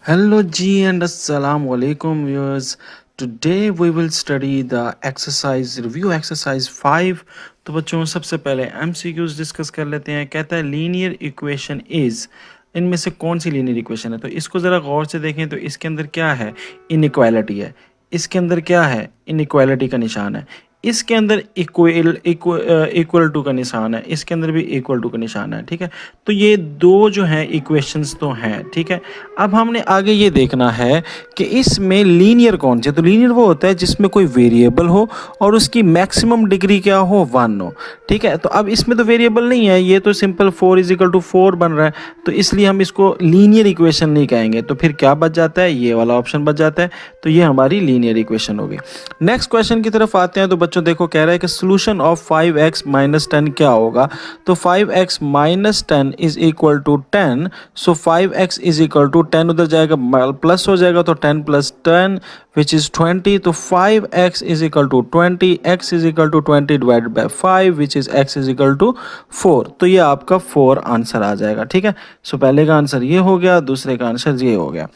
Hello G and Assalamu alaikum viewers. Today we will study the exercise review exercise 5. तो बच्चों सबसे पहले MCQs discuss कर लेते हैं। कहता है लीनियर इक्वेशन इज, इनमें से कौन सी लीनियर इक्वेशन है। तो इसको ज़रा गौर से देखें तो इसके अंदर क्या है, इनइक्वालिटी है। इसके अंदर क्या है, इनइक्वालिटी का निशान है। इसके अंदर इक्वल टू का निशान है। इसके अंदर भी इक्वल टू का निशान है। ठीक है, तो ये दो जो हैं इक्वेशंस तो हैं। ठीक है, अब हमने आगे ये देखना है कि इसमें लीनियर कौन सी है। तो लीनियर वो होता है जिसमें कोई वेरिएबल हो और उसकी मैक्सिमम डिग्री क्या हो, 1 हो। ठीक है, तो अब इसमें तो वेरिएबल नहीं है, ये तो सिंपल 4 = 4 बन रहा है, तो इसलिए हम इसको लीनियर इक्वेशन नहीं कहेंगे। तो फिर क्या बच जाता है, ये वाला ऑप्शन बच जाता है। तो ये हमारी लीनियर इक्वेशन होगी। नेक्स्ट क्वेश्चन की तरफ आते हैं। तो बच्चों देखो, कह रहा है कि सोल्यूशन ऑफ 5x - 10 क्या होगा। तो 5x - 10 is equal to 10। So 5x is equal to 10 उधर जाएगा, प्लस हो जाएगा, तो 10 + 10 विच इज़ 20। तो 5x is equal to 20, x is equal to 20 divided by 5 which is x is equal to 4। तो ये आपका 4 आंसर आ जाएगा। ठीक है, सो पहले का आंसर ये हो गया, दूसरे का आंसर ये हो गया।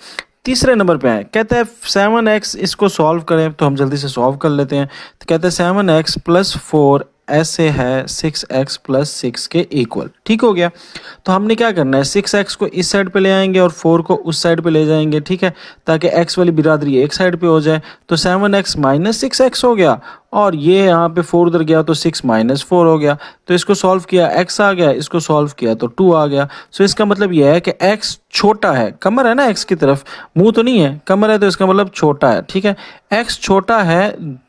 तीसरे नंबर पे है, कहता है 7x, इसको सॉल्व करें तो हम जल्दी से सॉल्व कर लेते हैं। तो कहते हैं 7x + 4 ऐसे है 6x + 6 के इक्वल। ठीक हो गया, तो हमने क्या करना है, 6x को इस साइड पे ले आएंगे और 4 को उस साइड पे ले जाएंगे। ठीक है, ताकि x वाली बिरादरी एक साइड पे हो जाए। तो 7x - 6x हो गया, और ये यहाँ पे 4 उधर गया तो 6 - 4 हो गया। तो इसको सॉल्व किया, x आ गया, इसको सॉल्व किया तो 2 आ गया। सो इसका मतलब यह है कि x छोटा है, कमर है ना x की तरफ, मुंह तो नहीं है, कमर है, तो इसका मतलब छोटा है। ठीक है, x छोटा है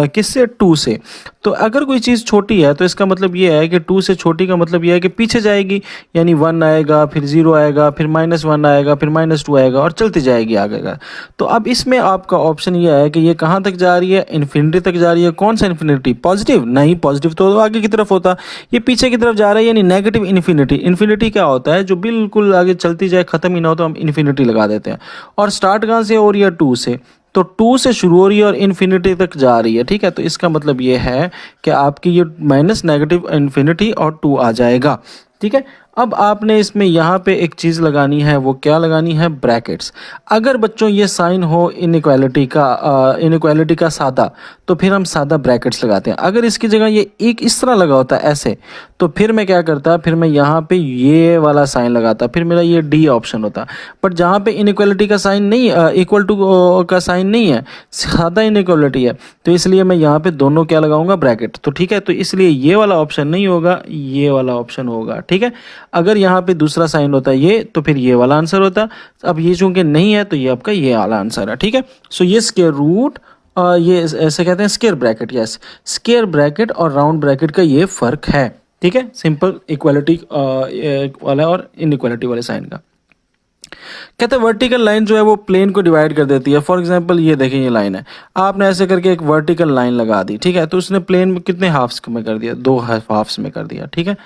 किससे, 2 से। तो अगर कोई चीज़ छोटी है तो इसका मतलब ये है कि 2 से छोटी का मतलब ये है कि पीछे जाएगी, यानी 1 आएगा, फिर 0 आएगा, फिर -1 आएगा, फिर -2 आएगा, और चलती जाएगी आगे का। तो अब इसमें आपका ऑप्शन ये है कि ये कहाँ तक जा रही है, इन्फिनिटी तक जा रही है। कौन सा इन्फिनिटी, पॉजिटिव? नहीं, पॉजिटिव तो आगे की तरफ होता, ये पीछे की तरफ जा रहा है, यानी नेगेटिव इन्फिनिटी। इन्फिनिटी क्या होता है, जो बिल्कुल आगे चलती जाए, ख़त्म ही ना हो, तो हम इन्फिनिटी लगा देते हैं। और स्टार्ट कहाँ से हो रही है, 2 से। तो 2 से शुरू हो रही है और इन्फिनिटी तक जा रही है। ठीक है, तो इसका मतलब ये है कि आपकी ये माइनस नेगेटिव इन्फिनिटी और 2 आ जाएगा। ठीक है, अब आपने इसमें यहाँ पे एक चीज़ लगानी है, वो क्या लगानी है, ब्रैकेट्स। अगर बच्चों ये साइन हो इनइक्वालिटी का सादा, तो फिर हम सादा ब्रैकेट्स लगाते हैं। अगर इसकी जगह ये एक इस तरह लगा होता है ऐसे, तो फिर मैं क्या करता, फिर मैं यहाँ पे ये वाला साइन लगाता, फिर मेरा ये डी ऑप्शन होता। बट जहाँ पे इनइक्वालिटी का साइन नहीं, इक्वल टू का साइन नहीं है, सादा इनइक्वालिटी है, तो इसलिए मैं यहाँ पे दोनों क्या लगाऊंगा, ब्रैकेट। तो ठीक है, तो इसलिए ये वाला ऑप्शन नहीं होगा, ये वाला ऑप्शन होगा। ठीक है, अगर यहाँ पे दूसरा साइन होता ये, तो फिर ये वाला आंसर होता। अब ये चूंकि नहीं है, तो ये आपका ये वाला आंसर है। ठीक है, सो ये स्क्वायर रूट, ये ऐसे कहते हैं square bracket. Yes, square bracket और राउंड ब्रैकेट का ये फ़र्क है। ठीक है, सिंपल इक्वालिटी वाला और इनइक्वालिटी वाले साइन का। कहते हैं वर्टिकल लाइन जो है वो प्लेन को डिवाइड कर देती है। फॉर एग्जांपल ये देखें, ये लाइन है, आपने ऐसे करके एक वर्टिकल लाइन लगा दी। ठीक है, तो उसने प्लेन में कितने हाफ्स में कर दिया, 2 हाफ्स में कर दिया। ठीक है,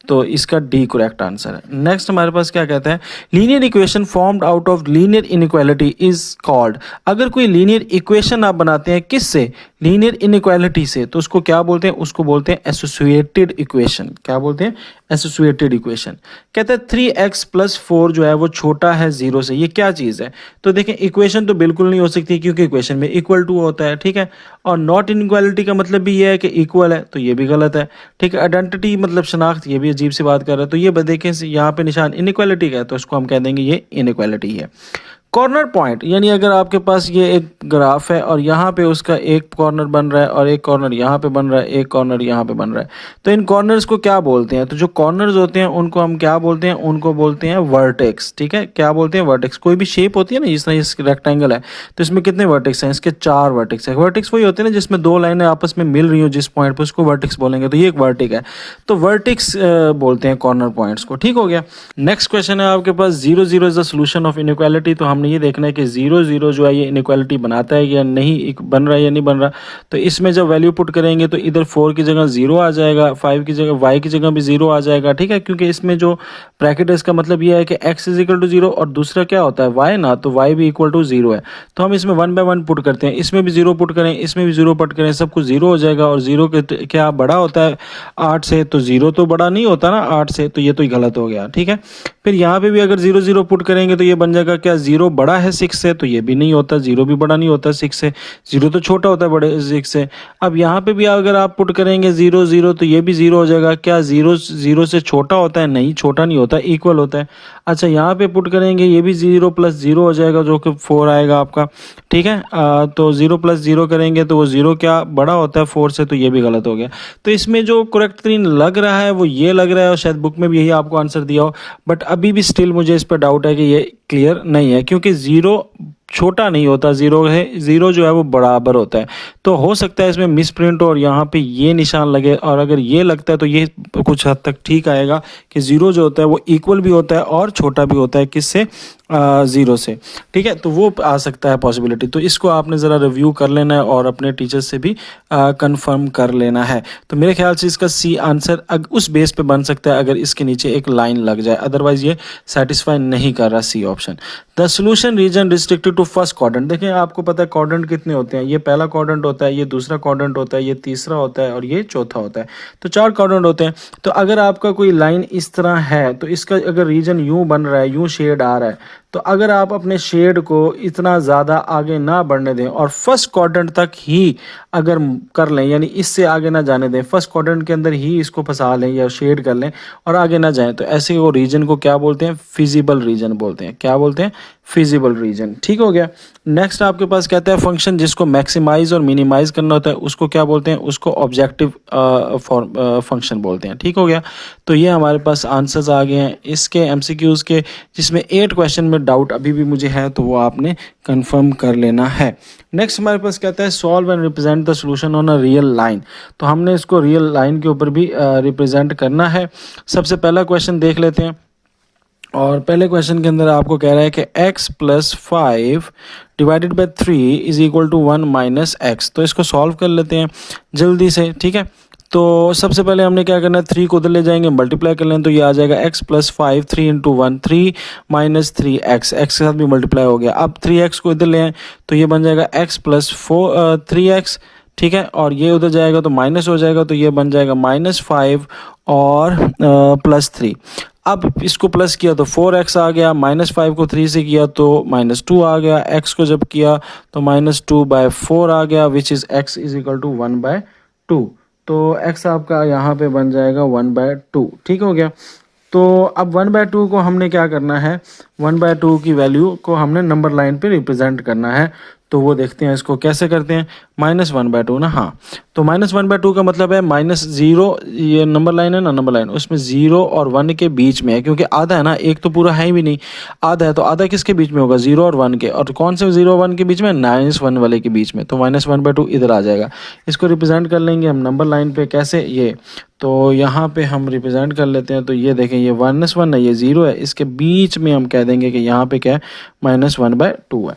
तो इसका डी करेक्ट आंसर है। नेक्स्ट हमारे पास क्या कहते हैं, linear equation formed out of linear inequality is called. अगर कोई लीनियर इक्वेशन आप बनाते हैं किससे, लीनियर इनइक्वालिटी से, तो उसको क्या बोलते हैं, उसको बोलते हैं एसोसिएटेड इक्वेशन। क्या बोलते हैं, एसोसिएटेड इक्वेशन। कहते हैं 3x + 4 जो है वो छोटा है 0 से। ये क्या चीज़ है, तो देखें इक्वेशन तो बिल्कुल नहीं हो सकती, क्योंकि इक्वेशन में इक्वल टू होता है। ठीक है, और नॉट इनइक्वालिटी का मतलब भी ये है कि इक्वल है, तो ये भी गलत है। ठीक है, आइडेंटिटी मतलब शनाख्त, ये भी अजीब सी बात कर रहा है। तो ये देखें यहाँ पे निशान इनइक्वालिटी का है, तो इसको हम कह देंगे ये इनइक्वालिटी है। कॉर्नर पॉइंट, यानी अगर आपके पास ये एक ग्राफ है और यहाँ पे उसका एक कॉर्नर बन रहा है और एक कॉर्नर यहाँ पे बन रहा है, एक कॉर्नर यहाँ पे बन रहा है, तो इन कॉर्नर्स को क्या बोलते हैं, तो जो कॉर्नर्स होते हैं उनको हम क्या बोलते हैं, उनको बोलते हैं वर्टेक्स। ठीक है, क्या बोलते हैं, वर्टेक्स। कोई भी शेप होती है ना, जिस तरह इस रेक्टेंगल है, तो इसमें कितने वर्टेक्स हैं, इसके 4 वर्टेक्स है। वर्टेक्स वही होते हैं ना जिसमें 2 लाइनें आपस में मिल रही हो जिस पॉइंट पर, उसको वर्टेक्स बोलेंगे। तो ये एक वर्टिक है, तो वर्टेक्स बोलते हैं कॉर्नर पॉइंट्स को। ठीक हो गया। नेक्स्ट क्वेश्चन है आपके पास, 0 0 is the solution of inequality. तो हमने हमने ये देखना है कि 0 0 जो है ये इनइक्वालिटी बनाता है या नहीं, बन रहा है या नहीं बन रहा। तो इसमें जब वैल्यू पुट करेंगे तो इधर 4 की जगह 0 आ जाएगा, 5 की जगह y की जगह भी 0 आ जाएगा, ठीक है, क्योंकि इसमें जो ब्रैकेट है इसका मतलब ये है कि x इज इक्वल टू 0 और दूसरा क्या होता है y ना, तो y भी इक्वल टू 0 है। तो हम इसमें 1 बाय 1 पुट करते हैं, इसमें भी 0 पुट करें, इसमें भी 0 पुट करें, सब कुछ 0 हो जाएगा। और 0 के क्या बड़ा होता है 8 से, तो 0 तो बड़ा नहीं होता ना 8 से, तो ये तो गलत हो गया, ठीक है। फिर यहाँ पे भी अगर 0 0 पुट करेंगे तो ये बन जाएगा क्या 0 बड़ा है 6 से, तो ये भी नहीं होता, 0 भी बड़ा नहीं होता 6 से, 0 तो छोटा होता है बड़े 6 से। अब यहाँ पे भी अगर आप पुट करेंगे 0 0 तो ये भी 0 हो जाएगा, क्या 0 0 से छोटा होता है, नहीं छोटा नहीं होता, इक्वल होता है। अच्छा यहाँ पे पुट करेंगे ये भी 0 प्लस 0 हो जाएगा जो कि 4 आएगा आपका, ठीक है। तो 0 प्लस 0 करेंगे तो वो 0 क्या बड़ा होता है 4 से, तो ये भी गलत हो गया। तो इसमें जो करेक्ट तरीन लग रहा है वो ये लग रहा है, और शायद बुक में भी यही आपको आंसर दिया हो, बट अभी भी स्टिल मुझे इस पर डाउट है कि ये क्लियर नहीं है, क्योंकि 0 छोटा नहीं होता, 0 है 0 जो है वो बराबर होता है। तो हो सकता है इसमें मिस प्रिंट और यहाँ पे ये निशान लगे, और अगर ये लगता है तो ये कुछ हद तक ठीक आएगा कि 0 जो होता है वो इक्वल भी होता है और छोटा भी होता है किससे, 0 से, ठीक है। तो वो आ सकता है पॉसिबिलिटी, तो इसको आपने ज़रा रिव्यू कर लेना है और अपने टीचर से भी कंफर्म कर लेना है। तो मेरे ख्याल से इसका सी आंसर उस बेस पे बन सकता है अगर इसके नीचे एक लाइन लग जाए, अदरवाइज ये सेटिस्फाई नहीं कर रहा C option. The solution region restricted to first quadrant, देखिए आपको पता है क्वाड्रेंट कितने होते हैं, ये पहला क्वाड्रेंट होता है, ये दूसरा क्वाड्रेंट होता है, ये तीसरा होता है और ये चौथा होता है, तो 4 क्वाड्रेंट होते हैं। तो अगर आपका कोई लाइन इस तरह है तो इसका अगर रीजन यूं बन रहा है, यूं शेड आ रहा है, तो अगर आप अपने शेड को इतना ज़्यादा आगे ना बढ़ने दें और फर्स्ट क्वाड्रेंट तक ही अगर कर लें, यानी इससे आगे ना जाने दें, फर्स्ट क्वाड्रेंट के अंदर ही इसको फंसा लें या शेड कर लें और आगे ना जाएं, तो ऐसे वो रीजन को क्या बोलते हैं, फिजिबल रीजन बोलते हैं। क्या बोलते हैं, फिजिबल रीजन, ठीक हो गया। नेक्स्ट आपके पास कहता है फंक्शन जिसको मैक्सिमाइज और मिनिमाइज करना होता है उसको क्या बोलते हैं, उसको ऑब्जेक्टिव फंक्शन बोलते हैं, ठीक हो गया। तो ये हमारे पास आंसर्स आ गए हैं इसके एमसीक्यूज़ के, जिसमें 8 क्वेश्चन में डाउट अभी भी मुझे है, तो वो आपने कंफर्म कर लेना है। नेक्स्ट हमारे पास कहता है solve and represent the solution on a real line, तो हमने इसको रियल लाइन के ऊपर भी रिप्रेजेंट करना है। सबसे पहला क्वेश्चन देख लेते हैं, और पहले क्वेश्चन के अंदर आपको कह रहा है कि x plus 5 divided by 3 is equal to 1 minus x. तो इसको सॉल्व कर लेते हैं जल्दी से, ठीक है। तो सबसे पहले हमने क्या करना है, 3 को उधर ले जाएंगे, मल्टीप्लाई कर लें, तो ये आ जाएगा x plus 5 3 into 1 3 minus 3x, x के साथ भी मल्टीप्लाई हो गया। अब 3x को इधर ले आए तो ये बन जाएगा x प्लस 3x, ठीक है, और ये उधर जाएगा तो माइनस हो जाएगा, तो ये बन जाएगा -5 और +3। अब इसको प्लस किया तो 4x आ गया, -5 को 3 से किया तो -2 आ गया, x को जब किया तो -2/4 आ गया, which is x is equal to 1/2। तो x आपका यहाँ पे बन जाएगा 1/2, ठीक हो गया। तो अब 1/2 को हमने क्या करना है, 1/2 की वैल्यू को हमने नंबर लाइन पे रिप्रेजेंट करना है। तो वो देखते हैं इसको कैसे करते हैं, -1/2 ना, हाँ। तो -1/2 का मतलब है -0, ये नंबर लाइन है ना, नंबर लाइन उसमें 0 और 1 के बीच में है, क्योंकि आधा है ना, एक तो पूरा है ही भी नहीं, आधा है, तो आधा किसके बीच में होगा, 0 और 1 के, और कौन से 0 और 1 के बीच में, -1 वाले के बीच में, तो -1/2 इधर आ जाएगा। इसको रिप्रेजेंट कर लेंगे हम नंबर लाइन पे, कैसे, ये तो यहाँ पे हम रिप्रेजेंट कर लेते हैं। तो ये देखें, ये -1 है, ये 0 है, इसके बीच में हम कह देंगे कि यहाँ पे क्या है, -1/2 है।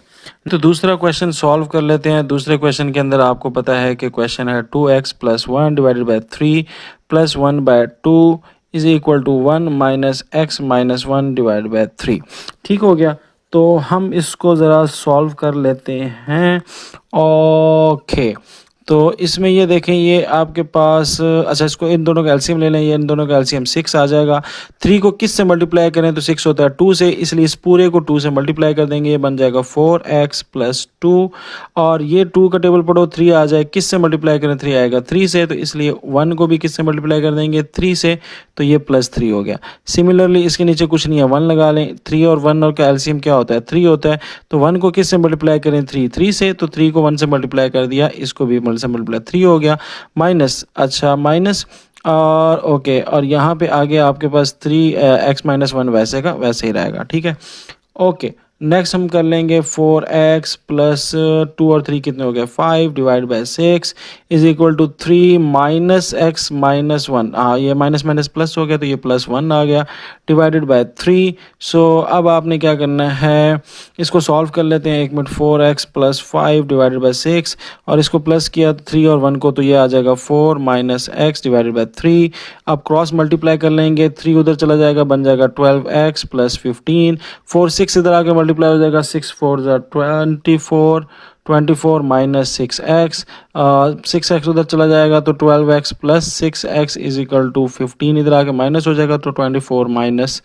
तो दूसरा क्वेश्चन सॉल्व कर लेते हैं। दूसरे क्वेश्चन के अंदर आपको पता है कि क्वेश्चन है 2x plus 1 divided by 3 plus 1/2 is equal to 1 minus x minus 1 divided by 3, ठीक हो गया। तो हम इसको ज़रा सॉल्व कर लेते हैं। ओके, तो इसमें ये देखें, ये आपके पास, अच्छा इसको इन दोनों का एलसीएम ले लें, ये इन दोनों का एलसीएम 6 आ जाएगा। 3 को किस से मल्टीप्लाई करें तो 6 होता है 2 से, इसलिए इस पूरे को 2 से मल्टीप्लाई कर देंगे, ये बन जाएगा 4x प्लस 2, और ये 2 का टेबल पढ़ो, 3 आ जाए, किस से मल्टीप्लाई करें, 3 आएगा 3 से, तो इसलिए 1 को भी किस से मल्टीप्लाई कर देंगे, 3 से, तो ये +3 हो गया। सिमिलरली इसके नीचे कुछ नहीं है, 1 लगा लें, 3 और 1 और का एलसीएम क्या होता है, 3 होता है, तो 1 को किस से मल्टीप्लाई करें, 3 से, तो 3 को 1 से मल्टीप्लाई कर दिया, इसको भी से मल्टीप्लाई 3 हो गया, माइनस, अच्छा माइनस, और ओके, और यहाँ पे आगे आपके पास 3 x-1 वैसे का वैसे ही रहेगा, ठीक है। ओके, नेक्स्ट हम कर लेंगे 4x प्लस 2 और 3 कितने हो गए 5 divide by 6 is equal to 3 minus x minus 1। हाँ, ये माइनस माइनस प्लस हो गया तो ये प्लस 1 आ गया डिवाइडेड बाय 3। सो अब आपने क्या करना है, इसको सॉल्व कर लेते हैं 1 minute. 4x plus 5 divided by 6 और इसको प्लस किया 3 और 1 को तो ये आ जाएगा 4 माइनस एक्स डिवाइडेड बाय 3। अब क्रॉस मल्टीप्लाई कर लेंगे, 3 उधर चला जाएगा, बन जाएगा 12x प्लस 15। 4 6 इधर आके मल्टीप्लाई हो जाएगा, 6 4 24, 24 माइनस 6x, 6x उधर चला जाएगा तो 12x plus 6x is equal to 15। इधर आके माइनस हो जाएगा तो 24 माइनस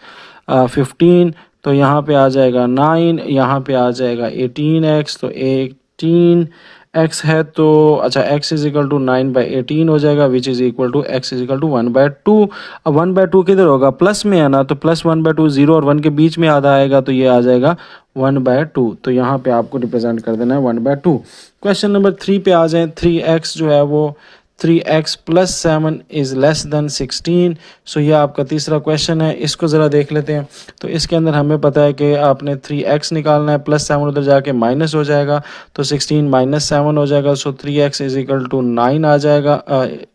15, तो यहाँ पे आ जाएगा 9, यहाँ पे आ जाएगा 18x, तो 18x है तो अच्छा x इज इक्वल टू 9/18 हो जाएगा, which is equal to x is equal to 1/2। अब 1/2 किधर होगा, प्लस में है ना, तो प्लस 1/2 0 और 1 के बीच में आधा आएगा तो ये आ जाएगा 1/2। तो यहाँ पे आपको रिप्रेजेंट कर देना है 1/2। क्वेश्चन नंबर 3 पे आ जाएं। 3x जो है वो 3x plus 7 is less then 16। सो ये आपका तीसरा क्वेश्चन है, इसको ज़रा देख लेते हैं। तो इसके अंदर हमें पता है कि आपने 3x निकालना है, प्लस 7 उधर जाके माइनस हो जाएगा तो 16 माइनस 7 हो जाएगा। So 3x is equal to 9 आ जाएगा,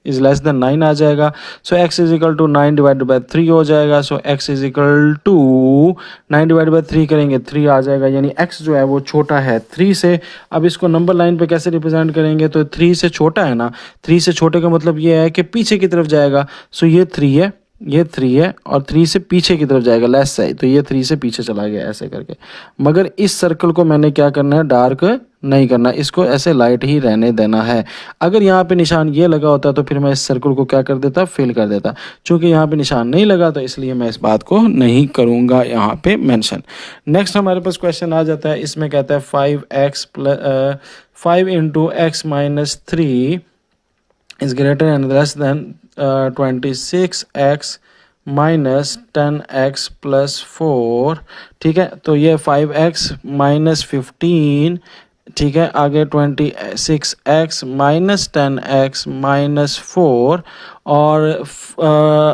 इज़ लेस देन 9 आ जाएगा। So x is equal to 9 divided by 3 हो जाएगा। So x is equal to 9 divide by 3 करेंगे 3 आ जाएगा, यानी x जो है वो छोटा है 3 से। अब इसको नंबर लाइन पे कैसे रिप्रेजेंट करेंगे, तो 3 से छोटा है ना, 3 से छोटे का मतलब ये है कि पीछे की तरफ जाएगा। सो ये 3 है, ये 3 है और 3 से पीछे की तरफ जाएगा, लेस साइड, तो ये 3 से पीछे चला गया ऐसे करके। मगर इस सर्कल को मैंने क्या करना है, डार्क नहीं करना, इसको ऐसे लाइट ही रहने देना है। अगर यहाँ पे निशान ये लगा होता तो फिर मैं इस सर्कल को क्या कर देता, फिल कर देता। चूंकि यहाँ पे निशान नहीं लगा तो इसलिए मैं इस बात को नहीं करूँगा यहाँ पे मेंशन। नेक्स्ट हमारे पास क्वेश्चन आ जाता है, इसमें कहता है 5x plus 5 into x minus 3 is greater and less than 26x minus 10x plus 4। ठीक है, तो ये 5x माइनस 15, ठीक है, आगे 26x माइनस 10x माइनस 4 और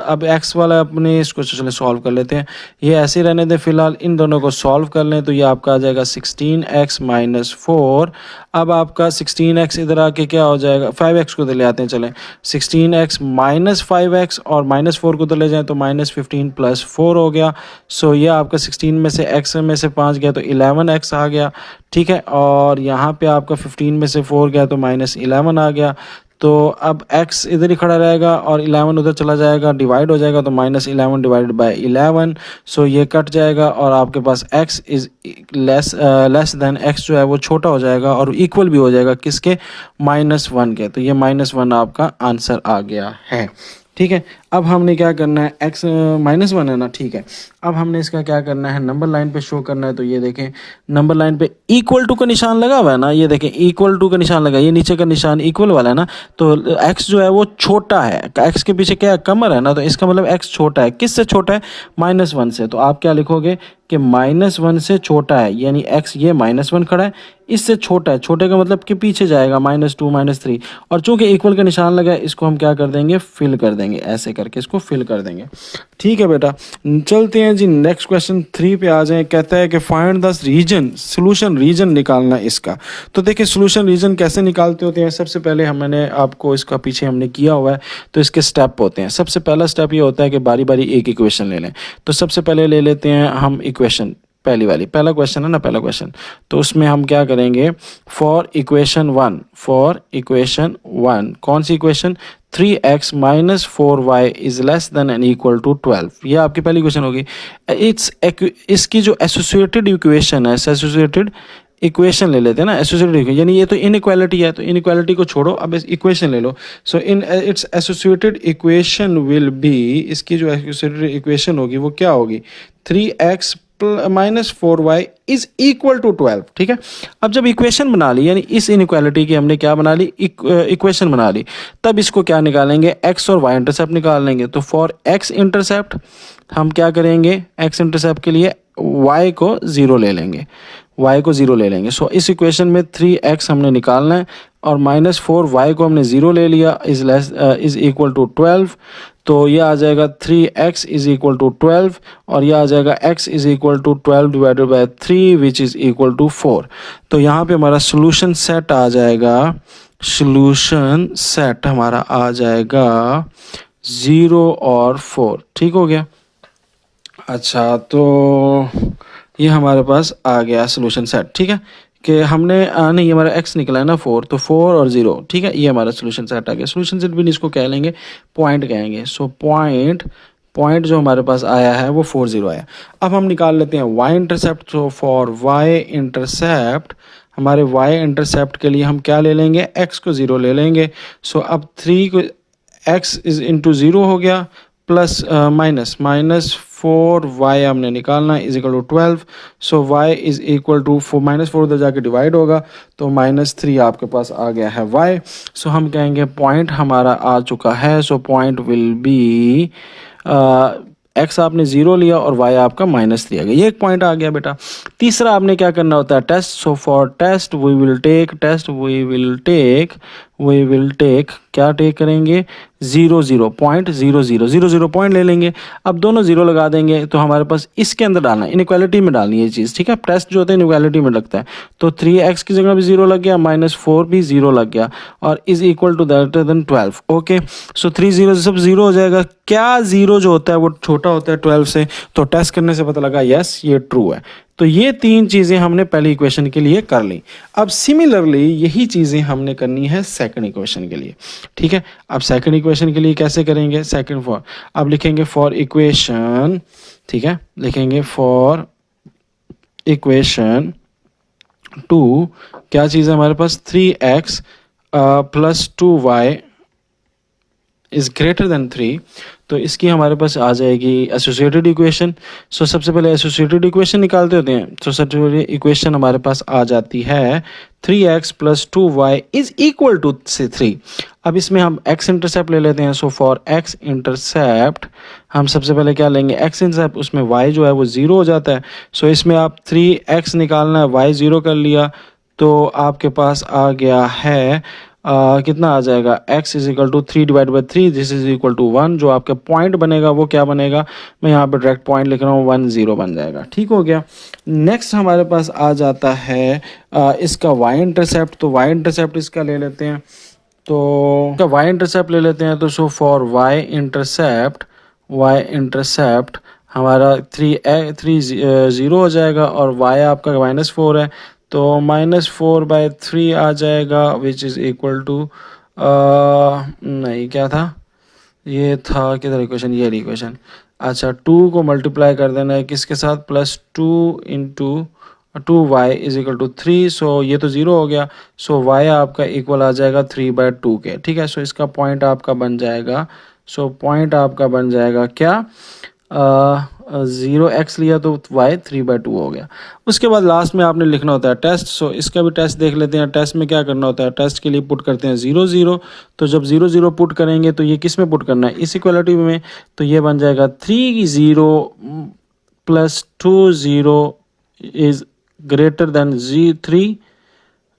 अब x वाला अपने इसको चलो सॉल्व कर लेते हैं। ये ऐसे ही रहने दें फिलहाल, इन दोनों को सॉल्व कर लें तो ये आपका आ जाएगा 16x माइनस 4। अब आपका 16x इधर आके क्या हो जाएगा, 5x को तो ले आते हैं, चलें 16x माइनस 5x और माइनस 4 को तो ले जाएं तो माइनस 15 प्लस 4 हो गया। सो ये आपका 16 में से x में से 5 गया तो 11x आ गया। ठीक है, और यहाँ पे आपका 15 में से 4 गया तो माइनस 11 आ गया। तो अब x इधर ही खड़ा रहेगा और 11 उधर चला जाएगा, डिवाइड हो जाएगा तो माइनस 11 डिवाइडेड बाय 11। सो ये कट जाएगा और आपके पास x is less then x जो है वो छोटा हो जाएगा और इक्वल भी हो जाएगा किसके, -1 के। तो ये -1 आपका आंसर आ गया है। ठीक है, अब हमने क्या करना है, x -1 है ना, ठीक है। अब हमने इसका क्या करना है, नंबर लाइन पे शो करना है। तो ये देखें नंबर लाइन पे इक्वल टू का निशान लगा हुआ है ना, ये देखें इक्वल टू का निशान लगा, ये नीचे का निशान इक्वल वाला है ना। तो x जो है वो छोटा है, x के पीछे क्या है, कमर है ना, तो इसका मतलब x छोटा है। किससे छोटा है, -1 से। तो आप क्या लिखोगे कि -1 से छोटा है, यानी x ये -1 खड़ा है, इससे छोटा है। छोटे का मतलब कि पीछे जाएगा, -2 -3। और चूंकि इक्वल का निशान लगा है, इसको हम क्या कर देंगे, फिल कर देंगे, ऐसे करके इसको फिल कर देंगे। ठीक है बेटा, चलते हैं जी नेक्स्ट क्वेश्चन 3 पे आ जाएं। कहता है कि find the region, solution region निकालना इसका। तो देखिए सोल्यूशन रीजन कैसे निकालते होते हैं। सबसे पहले मैंने आपको इसका पीछे हमने किया हुआ है, तो इसके स्टेप होते हैं। सबसे पहला स्टेप ये होता है कि बारी बारी एक इक्वेशन ले लें। तो सबसे पहले ले लेते हैं हम इक्वेशन पहली वाली, पहला क्वेश्चन है ना, पहला क्वेश्चन। तो उसमें हम क्या करेंगे, फॉर इक्वेशन 1 कौन सी equation, 3x minus 4y is less than and equal to 12। ये आपकी पहली क्वेश्चन होगी। इसकी जो एसोसिएटेड इक्वेशन है, एसोसिएटेड इक्वेशन ले लेते हैं ना, एसोसिएटेड इक्वेशन, यानी ये तो इनइक्वालिटी है, तो इनइक्वालिटी को छोड़ो, अब इस इक्वेशन ले लो। So in its associated equation will be, इसकी जो एसोसिएटेड इक्वेशन होगी वो क्या होगी, 3x minus 4y is equal to 12। ठीक है, अब जब इक्वेशन बना ली, यानी इस इनइक्वालिटी की हमने क्या बना ली, इक्वेशन बना ली, तब इसको क्या निकालेंगे, x और y इंटरसेप्ट निकाल लेंगे। तो फॉर x इंटरसेप्ट हम क्या करेंगे, x इंटरसेप्ट के लिए y को 0 ले लेंगे, y को 0 ले लेंगे। सो इस इक्वेशन में 3x हमने निकालना है और -4y को हमने 0 ले लिया, इज इक्वल टू 12। तो ये आ जाएगा 3x इज इक्वल टू 12 और ये आ जाएगा x is equal to 12 divided by 3 which is equal to 4। तो यहाँ पे हमारा सोल्यूशन सेट आ जाएगा, सोल्यूशन सेट हमारा आ जाएगा 0 और 4। ठीक हो गया। अच्छा, तो ये हमारे पास आ गया सोल्यूशन सेट। ठीक है कि हमने नहीं, हमारा x निकला है ना 4, तो 4 और 0। ठीक है, ये हमारा सोल्यूशन सेट आ गया। सोल्यूशन सेट भी इसको कह लेंगे, पॉइंट कहेंगे। सो पॉइंट जो हमारे पास आया है वो 4 0 आया। अब हम निकाल लेते हैं y इंटरसेप्ट। तो फॉर y इंटरसेप्ट, हमारे y इंटरसेप्ट के लिए हम क्या ले लेंगे, x को 0 ले लेंगे। सो अब 3 को x इज इंटू 0 हो गया, प्लस माइनस 4y हमने निकालना is equal to 12। So y is equal to -4 उधर जाके डिवाइड होगा, तो -3 आपके पास आ गया है y। सो हम कहेंगे पॉइंट हमारा आ चुका है। So point will be, x आपने 0 लिया और y आपका -3 आ गया। ये एक पॉइंट आ गया बेटा। तीसरा आपने क्या करना होता है, test. So for test we will take क्या टेक करेंगे, 0 0 पॉइंट 0 0 0 0 पॉइंट ले लेंगे। अब दोनों 0 लगा देंगे, तो हमारे पास इसके अंदर डालना है, इनइक्वालिटी में डालनी है ये चीज़। ठीक है, टेस्ट जो होता है इनइक्वालिटी में लगता है। तो 3x की जगह भी 0 लग गया, -4 भी 0 लग गया, और is equal to greater than 12। Okay, so 3 0 सब 0 हो जाएगा। क्या 0 जो होता है वो छोटा होता है 12 से, तो टेस्ट करने से पता लगा यस ये ट्रू है। तो ये 3 चीज़ें हमने पहली इक्वेशन के लिए कर ली। अब सिमिलरली यही चीज़ें हमने करनी है सेकंड इक्वेशन के लिए। ठीक है, अब सेकंड इक्वेशन के लिए कैसे करेंगे, सेकंड फॉर, अब लिखेंगे फॉर इक्वेशन। ठीक है, लिखेंगे फॉर इक्वेशन 2, क्या चीज़ है हमारे पास, 3x plus 2y is greater than 3। तो इसकी हमारे पास आ जाएगी एसोसिएटेड इक्वेशन। सो सबसे पहले एसोसिएटेड इक्वेशन निकालते होते हैं। तो सबसे पहले इक्वेशन हमारे पास आ जाती है 3x plus 2y is equal to से 3। अब इसमें हम x इंटरसेप्ट ले लेते हैं। सो फॉर x इंटरसेप्ट हम सबसे पहले क्या लेंगे, x इंटरसेप्ट, उसमें y जो है वो 0 हो जाता है। सो इसमें आप 3x निकालना है, y 0 कर लिया, तो आपके पास आ गया है कितना आ जाएगा, x is equal to 3 divide by 3, this is equal to 1। जो आपका पॉइंट बनेगा वो क्या बनेगा, मैं यहाँ पर डायरेक्ट पॉइंट लिख रहा हूँ, 1 0 बन जाएगा। ठीक हो गया। नेक्स्ट हमारे पास आ जाता है इसका y इंटरसेप्ट। तो y इंटरसेप्ट इसका ले लेते हैं। तो y इंटरसेप्ट ले लेते हैं। तो सो फॉर y इंटरसेप्ट हमारा 3 0 हो जाएगा, और y आपका -4 है, तो -4/3 आ जाएगा, विच इज़ इक्वल टू, नहीं क्या था, ये था किधर इक्वेशन, ये इक्वेशन। अच्छा, 2 को मल्टीप्लाई कर देना है किसके साथ, +2 into 2y is equal to 3। So ये तो 0 हो गया। सो y आपका इक्वल आ जाएगा 3/2 के। ठीक है, सो इसका पॉइंट आपका बन जाएगा, सो पॉइंट आपका बन जाएगा क्या, 0x लिया तो y 3/2 हो गया। उसके बाद लास्ट में आपने लिखना होता है टेस्ट। सो इसका भी टेस्ट देख लेते हैं। टेस्ट में क्या करना होता है, टेस्ट के लिए पुट करते हैं 0 0। तो जब 0 0 पुट करेंगे तो ये किस में पुट करना है, इस इक्वालिटी में। तो ये बन जाएगा 3 0 plus 2 0 is greater than 3।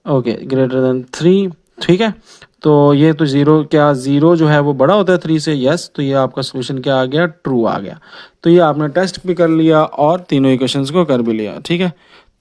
Okay, greater than 3। ठीक है, तो ये तो 0, क्या 0 जो है वो बड़ा होता है 3 से, यस। तो ये आपका सोल्यूशन क्या आ गया, ट्रू आ गया। तो ये आपने टेस्ट भी कर लिया और तीनों इक्वेशंस को कर भी लिया। ठीक है,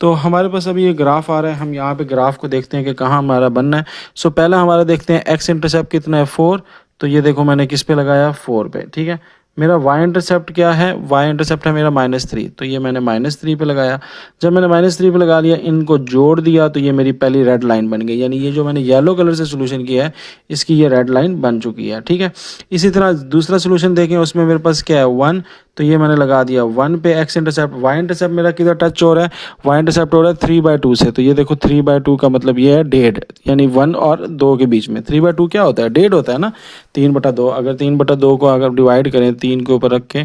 तो हमारे पास अभी ये ग्राफ आ रहा है, हम यहाँ पे ग्राफ को देखते हैं कि कहाँ हमारा बनना है। सो पहला हमारा देखते हैं x इंटरसेप्ट कितना है, 4। तो ये देखो मैंने किस पे लगाया, 4 पे। ठीक है, मेरा y इंटरसेप्ट क्या है, y इंटरसेप्ट है मेरा -3। तो ये मैंने -3 पे लगाया। जब मैंने -3 पे लगा लिया, इनको जोड़ दिया, तो ये मेरी पहली रेड लाइन बन गई। यानी ये जो मैंने येलो कलर से सोल्यूशन किया है, इसकी ये रेड लाइन बन चुकी है। ठीक है, इसी तरह दूसरा सोल्यूशन देखें, उसमें मेरे पास क्या है, 1। तो ये मैंने लगा दिया 1 पे x इंटरसेप्ट। y इंटरसेप्ट मेरा किधर टच हो रहा है, y इंटरसेप्ट हो रहा है 3/2 से। तो ये देखो 3/2 का मतलब ये है 1.5, यानी 1 और 2 के बीच में। 3/2 क्या होता है, 1.5 होता है ना, 3/2। अगर 3/2 को अगर डिवाइड करें, 3 के ऊपर रख के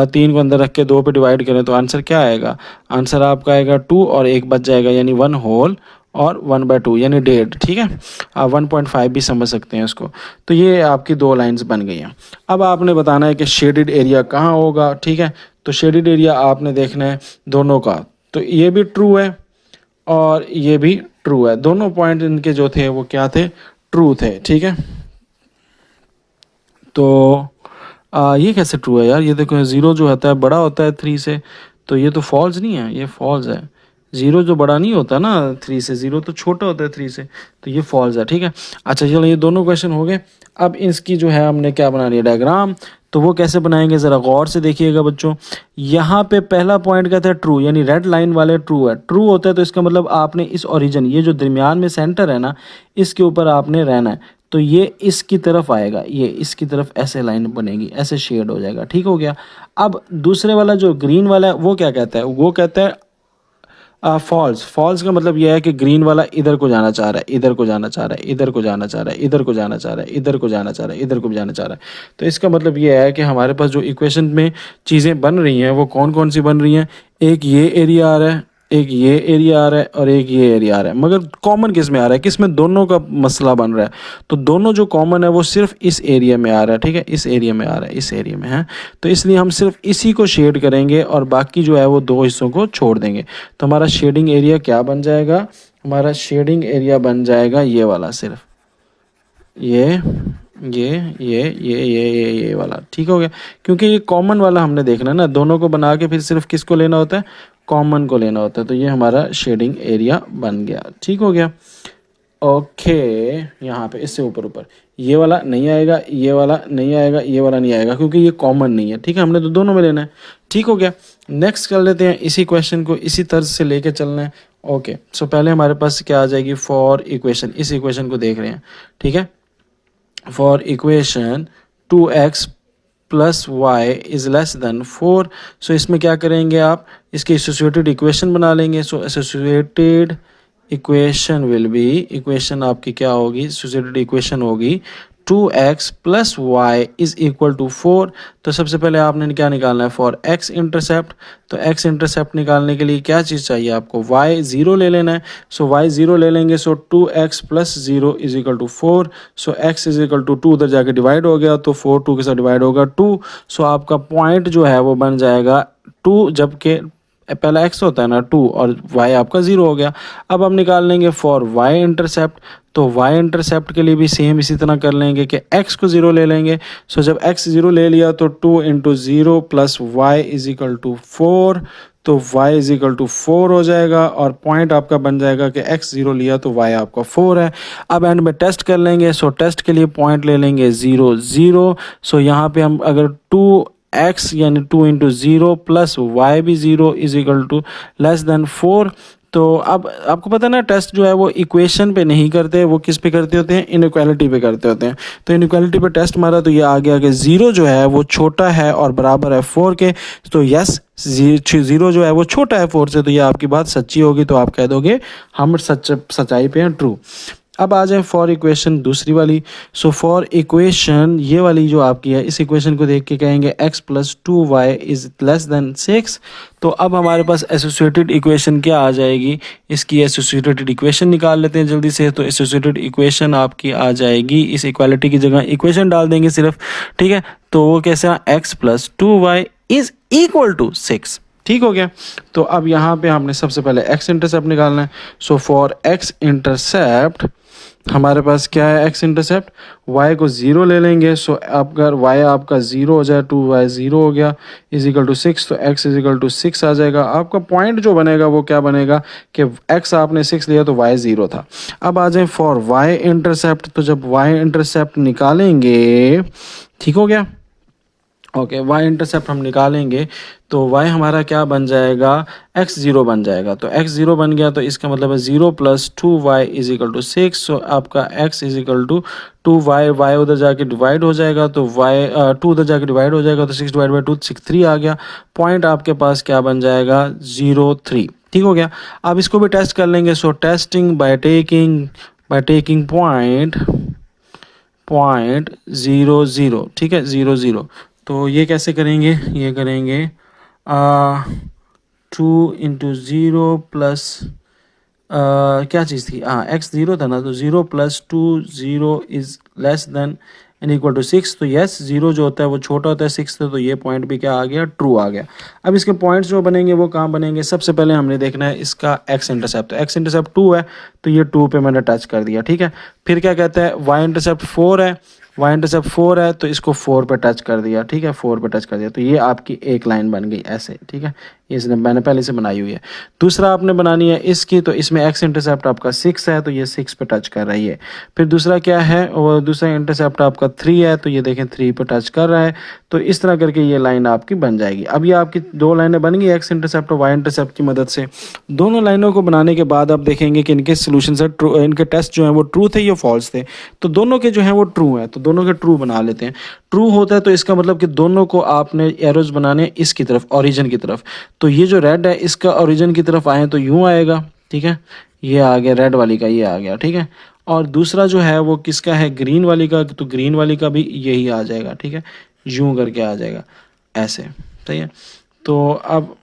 3 को अंदर रख के 2 पे डिवाइड करें, तो आंसर क्या आएगा, आंसर आपका आएगा 2 और 1 बच जाएगा, यानी 1 होल और 1/2 यानी 1.5। ठीक है, आप 1.5 भी समझ सकते हैं इसको। तो ये आपकी 2 लाइंस बन गई हैं। अब आपने बताना है कि शेडेड एरिया कहाँ होगा। ठीक है, तो शेडेड एरिया आपने देखना है दोनों का। तो ये भी ट्रू है और ये भी ट्रू है, दोनों पॉइंट इनके जो थे वो क्या थे, ट्रू थे। ठीक है, तो ये कैसे ट्रू है यार, ये देखो 0 जो होता है बड़ा होता है 3 से, तो ये तो फॉल्स नहीं है, ये फॉल्स है। 0 जो बड़ा नहीं होता ना 3 से, 0 तो छोटा होता है 3 से, तो ये फॉल्स है। ठीक है, अच्छा चलो ये दोनों क्वेश्चन हो गए। अब इसकी जो है हमने क्या बनानी है डायग्राम, तो वो कैसे बनाएंगे ज़रा गौर से देखिएगा बच्चों। यहाँ पे पहला पॉइंट कहता है ट्रू, यानी रेड लाइन वाले ट्रू है। ट्रू होता है तो इसका मतलब आपने इस ओरिजिन, ये जो दरमियान में सेंटर है ना, इसके ऊपर आपने रहना है। तो ये इसकी तरफ आएगा, ये इसकी तरफ ऐसे लाइन बनेगी, ऐसे शेड हो जाएगा। ठीक हो गया। अब दूसरे वाला जो ग्रीन वाला है वो क्या कहता है, वो कहता है फॉल्स। फॉल्स का मतलब यह है कि ग्रीन वाला इधर को जाना चाह रहा है, इधर को जाना चाह रहा है, इधर को जाना चाह रहा है, इधर को जाना चाह रहा है, इधर को जाना चाह रहा है, इधर को भी जाना चाह रहा है। तो इसका मतलब यह है कि हमारे पास जो इक्वेशन में चीज़ें बन रही हैं वो कौन कौन सी बन रही हैं। एक ये एरिया आ रहा है, एक ये एरिया आ रहा है और एक ये एरिया आ रहा है। मगर कॉमन किस में आ रहा है, किस में दोनों का मसला बन रहा है। तो दोनों जो कॉमन है वो सिर्फ इस एरिया में आ रहा है। ठीक है, इस एरिया में आ रहा है, इस एरिया में है। तो इसलिए हम सिर्फ इसी को शेड करेंगे और बाकी जो है वो दो हिस्सों को छोड़ देंगे। तो हमारा शेडिंग एरिया क्या बन जाएगा, हमारा शेडिंग एरिया बन जाएगा ये वाला, सिर्फ ये ये वाला। ठीक हो गया, क्योंकि ये कॉमन वाला हमने देखना है ना, दोनों को बना के फिर सिर्फ किसको लेना होता है, कॉमन को लेना होता है। तो ये हमारा शेडिंग एरिया बन गया। ठीक हो गया, ओके। यहाँ पे इससे ऊपर ऊपर ये वाला नहीं आएगा, ये वाला नहीं आएगा, ये वाला नहीं आएगा, क्योंकि ये कॉमन नहीं है। ठीक है, हमने तो दोनों में लेना है। ठीक हो गया, नेक्स्ट कर लेते हैं। इसी क्वेश्चन को इसी तर्ज से लेके चलना है। ओके, सो पहले हमारे पास क्या आ जाएगी, फॉर इक्वेशन। इस इक्वेशन को देख रहे हैं। ठीक है, for equation 2x plus y is less than 4। So इसमें क्या करेंगे आप, इसकी एसोसिएटेड इक्वेशन बना लेंगे। So associated equation will be, equation आपकी क्या होगी, एसोसिएटेड इक्वेशन होगी 2x plus y is equal to 4। तो सबसे पहले आपने क्या निकालना है, फॉर x इंटरसेप्ट। तो x इंटरसेप्ट निकालने के लिए क्या चीज़ चाहिए आपको, y 0 ले लेना है। सो y 0 ले लेंगे, so 2x plus 0 is equal to 4। So x is equal to 2 उधर जाके डिवाइड हो गया, तो 4 2 के साथ डिवाइड होगा 2। सो आपका पॉइंट जो है वो बन जाएगा 2, जबकि पहला x होता है ना 2 और y आपका 0 हो गया। अब हम निकाल लेंगे फॉर y इंटरसेप्ट। तो y इंटरसेप्ट के लिए भी सेम इसी तरह कर लेंगे कि x को 0 ले लेंगे। सो जब x 0 ले लिया तो 2 into 0 plus y is equal to 4। तो y इज इक्वल टू 4 हो जाएगा और पॉइंट आपका बन जाएगा कि x 0 लिया तो y आपका 4 है। अब एंड में टेस्ट कर लेंगे। सो टेस्ट के लिए पॉइंट ले लेंगे 0 0। सो यहाँ पे हम अगर 2x यानी 2 इंटू 0 प्लस वाई भी 0 is equal to less than 4। तो अब आपको पता है ना, टेस्ट जो है वो इक्वेशन पे नहीं करते, वो किस पे करते होते हैं, इनइक्वालिटी पे करते होते हैं। तो इनइक्वालिटी पे टेस्ट मारा तो ये आ गया कि 0 जो है वो छोटा है और बराबर है 4 के। तो यस, 0 जो है वो छोटा है 4 से, तो ये आपकी बात सच्ची होगी। तो आप कह दोगे हम सच्चाई पे हैं, ट्रू। अब आ जाए फॉर इक्वेशन दूसरी वाली। सो फॉर इक्वेशन ये वाली जो आपकी है, इस इक्वेशन को देख के कहेंगे x plus 2y is less then 6। तो अब हमारे पास एसोसिएटेड इक्वेशन क्या आ जाएगी, इसकी एसोसिएटेड इक्वेशन निकाल लेते हैं जल्दी से। तो एसोसिएटेड इक्वेशन आपकी आ जाएगी, इस इक्वालिटी की जगह इक्वेशन डाल देंगे सिर्फ। ठीक है, तो वो कैसा, x plus 2y is equal to 6। ठीक हो गया। तो अब यहाँ पे हमने सबसे पहले x इंटरसेप्ट निकालना है। सो फॉर x इंटरसेप्ट हमारे पास क्या है, x इंटरसेप्ट y को 0 ले लेंगे। सो अगर y आपका 0 हो जाए, 2y 0 हो गया इज इक्वल टू 6, तो x इज इक्वल टू 6 आ जाएगा। आपका पॉइंट जो बनेगा वो क्या बनेगा कि x आपने 6 लिया तो y 0 था। अब आ जाए फॉर y इंटरसेप्ट। तो जब y इंटरसेप्ट निकालेंगे, ठीक हो गया, ओके, y इंटरसेप्ट हम निकालेंगे तो y हमारा क्या बन जाएगा, x 0 बन जाएगा। तो x 0 बन गया तो इसका मतलब है 0 plus 2y is equal to 6। So आपका x is equal to 2y, y उधर जाके डिवाइड हो जाएगा तो y 2 उधर जाके डिवाइड हो जाएगा तो 6 डिवाइड बाई 2 6 3 आ गया। पॉइंट आपके पास क्या बन जाएगा, 0 3। ठीक हो गया। अब इसको भी टेस्ट कर लेंगे। सो टेस्टिंग बाय टेकिंग पॉइंट 0 0। ठीक है, 0 0। तो ये कैसे करेंगे, ये करेंगे 2 इंटू 0 प्लस क्या चीज़ थी, हाँ x 0 था ना, तो 0 plus 2 0 is less than and equal to 6। तो यस, 0 जो होता है वो छोटा होता है 6 से, तो ये पॉइंट भी क्या आ गया, ट्रू आ गया। अब इसके पॉइंट्स जो बनेंगे वो कहाँ बनेंगे, सबसे पहले हमने देखना है इसका x इंटरसेप्ट। तो x इंटरसेप्ट 2 है तो ये 2 पे मैंने टच कर दिया। ठीक है, फिर क्या कहता है, y इंटरसेप्ट 4 है, वाई इंटरसेप्ट 4 है तो इसको 4 पे टच कर दिया, ठीक है, 4 पे टच कर दिया, तो ये आपकी एक लाइन बन गई ऐसे, ठीक है, इसने मैंने पहले से बनाई हुई है। दूसरा आपने बनानी है इसकी, तो इसमें एक्स इंटरसेप्ट आपका 6 है तो ये 6 पे टच कर रही है। फिर दूसरा क्या है, और दूसरा इंटरसेप्ट आपका 3 है तो ये देखें 3 पे टच कर रहा है, तो इस तरह करके ये लाइन आपकी बन जाएगी। अब ये आपकी दो लाइनें बन गई एक्स इंटरसेप्ट और वाई इंटरसेप्ट की मदद से। दोनों लाइनों को बनाने के बाद आप देखेंगे कि इनके सोल्यूशन है ट्रू, इनके टेस्ट जो हैं वो ट्रू थे या फॉल्स थे, तो दोनों के जो हैं वो ट्रू हैं, तो दोनों के ट्रू बना लेते हैं। ट्रू होता है तो इसका मतलब कि दोनों को आपने एरोज बनाने इसकी तरफ, ओरिजिन की तरफ, तो ये जो रेड है इसका ओरिजिन की तरफ आए तो यूँ आएगा, ठीक है, ये आ गया रेड वाली का, ये आ गया, ठीक है। और दूसरा जो है वो किसका है, ग्रीन वाली का, तो ग्रीन वाली का भी यही आ जाएगा, ठीक है, यूं करके आ जाएगा ऐसे, सही है। तो अब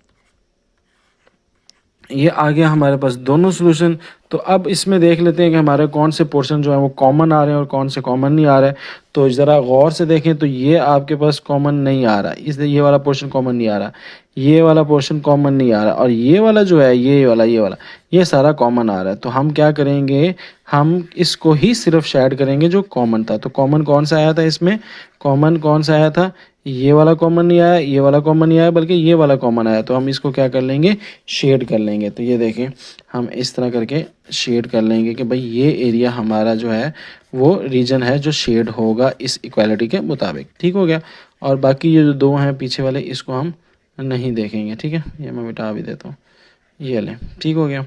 ये आ गया हमारे पास दोनों सॉल्यूशन। तो अब इसमें देख लेते हैं कि हमारे कौन से पोर्शन जो है वो कॉमन आ रहे हैं और कौन से कॉमन नहीं आ रहे हैं। तो ज़रा गौर से देखें तो ये आपके पास कॉमन नहीं आ रहा, इसलिए ये वाला पोर्शन कॉमन नहीं आ रहा, ये वाला पोर्शन कॉमन नहीं आ रहा, और ये वाला जो है ये वाला ये सारा कॉमन आ रहा है। तो हम क्या करेंगे, हम इसको ही सिर्फ शेड करेंगे जो कॉमन था। तो कॉमन कौन सा आया था इसमें, कॉमन कौन सा आया था, ये वाला कॉमन नहीं आया, ये वाला कॉमन नहीं आया, बल्कि ये वाला कॉमन आया। तो हम इसको क्या कर लेंगे, शेड कर लेंगे। तो ये देखें हम इस तरह करके शेड कर लेंगे कि भाई ये एरिया हमारा जो है वो रीजन है जो शेड होगा इस इक्वालिटी के मुताबिक, ठीक हो गया। और बाकी ये जो दो हैं पीछे वाले इसको हम नहीं देखेंगे, ठीक है, ये मैं मिटा भी देता हूँ, ये लें, ठीक हो गया।